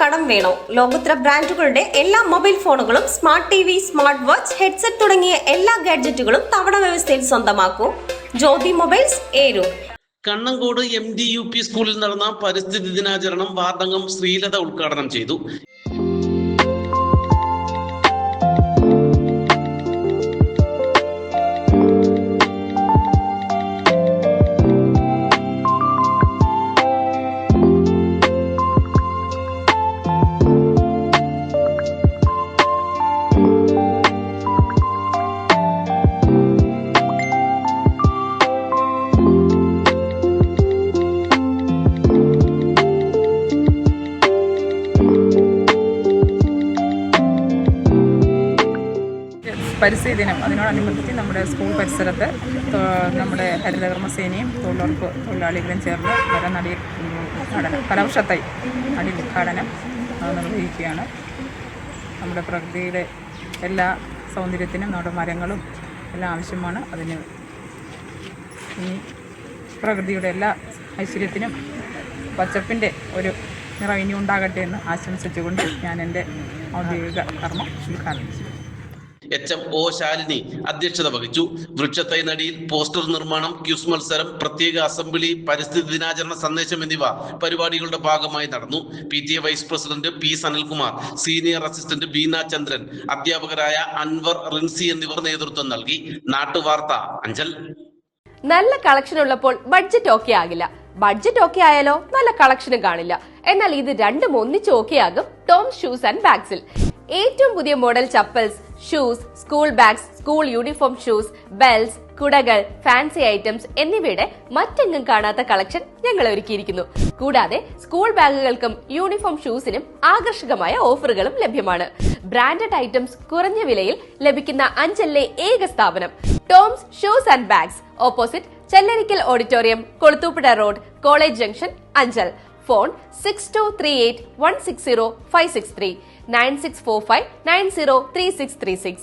കടം വേണോ? ലോകോത്തര ബ്രാൻഡുകളുടെ എല്ലാ മൊബൈൽ ഫോണുകളും smart TV, smart watch, headset തുടങ്ങിയ എല്ലാ ഗാഡ്ജറ്റുകളും തവണ വ്യവസ്ഥയിൽ സ്വന്തമാക്കൂ. ജ്യോതി മൊബൈൽസ്, ഏരൂർ. കണ്ണങ്കോട് MDUP സ്കൂളിൽ നടന്ന പരിസ്ഥിതി ദിനാചരണം വാർഡംഗം ശ്രീലത ഉദ്ഘാടനം ചെയ്തു. പരിസ്ഥിതി ദിനം അതിനോടനുബന്ധിച്ച് നമ്മുടെ സ്കൂൾ പരിസരത്ത് നമ്മുടെ ഹരിതകർമ്മസേനയും തൊഴിലാളികളും ചേർന്ന് കലവൃക്ഷത്തൈ നടി ഉദ്ഘാടനം നിർവഹിക്കുകയാണ്. നമ്മുടെ പ്രകൃതിയുടെ എല്ലാ സൗന്ദര്യത്തിനും നമ്മുടെ മരങ്ങളും എല്ലാം ആവശ്യമാണ്. അതിന് ഈ പ്രകൃതിയുടെ എല്ലാ ഐശ്വര്യത്തിനും പച്ചപ്പിൻ്റെ ഒരു നിറം ഇനി ഉണ്ടാകട്ടെ എന്ന് ആശംസിച്ചുകൊണ്ട് ഞാൻ എൻ്റെ ഔദ്യോഗിക കർമ്മം ഉദ്ഘാടനം ചെയ്തു. HMO ശാലിനി അധ്യക്ഷത വഹിച്ചു. വൃക്ഷത്തൈ നടിയിൽ പോസ്റ്റർ നിർമ്മാണം, ക്യൂസ് മത്സരം, പ്രത്യേക അസംബ്ലി, പരിസ്ഥിതി ദിനാചരണ സന്ദേശം എന്നിവ പരിപാടികളുടെ ഭാഗമായി നടന്നു. PTA vice president P. Sanalkumar, senior assistant Beena Chandran, അധ്യാപകരായ അൻവർ, റിൻസി എന്നിവർ നേതൃത്വം നൽകി. നാട്ടുവാർത്ത അഞ്ചൽ. നല്ല കളക്ഷൻ ഉള്ളപ്പോൾ ബഡ്ജറ്റ് ഓക്കെ ആകില്ല. ബഡ്ജറ്റ് ഓക്കെ ആയാലോ നല്ല കളക്ഷനും കാണില്ല. എന്നാൽ ഇത് രണ്ടും ഒന്നിച്ച് ഓക്കെ ആകും ടോംസ് ഷൂസ് ആൻഡ് ബാഗ്സിൽ. ഏറ്റവും പുതിയ model chappals, shoes, school bags, school uniform shoes, belts, കുടകൾ, ഫാൻസി ഐറ്റംസ് എന്നിവയുടെ മറ്റെങ്ങും കാണാത്ത കളക്ഷൻ ഞങ്ങൾ ഒരുക്കിയിരിക്കുന്നു. കൂടാതെ സ്കൂൾ ബാഗുകൾക്കും യൂണിഫോം ഷൂസിനും ആകർഷകമായ ഓഫറുകളും ലഭ്യമാണ്. ബ്രാൻഡഡ് ഐറ്റംസ് കുറഞ്ഞ വിലയിൽ ലഭിക്കുന്ന അഞ്ചലിലെ ഏക സ്ഥാപനം Toms shoes and bags, opposite Chellarikkal auditorium, Kulathupuzha road, college junction, Anchal. Phone 6238160563 9645903636.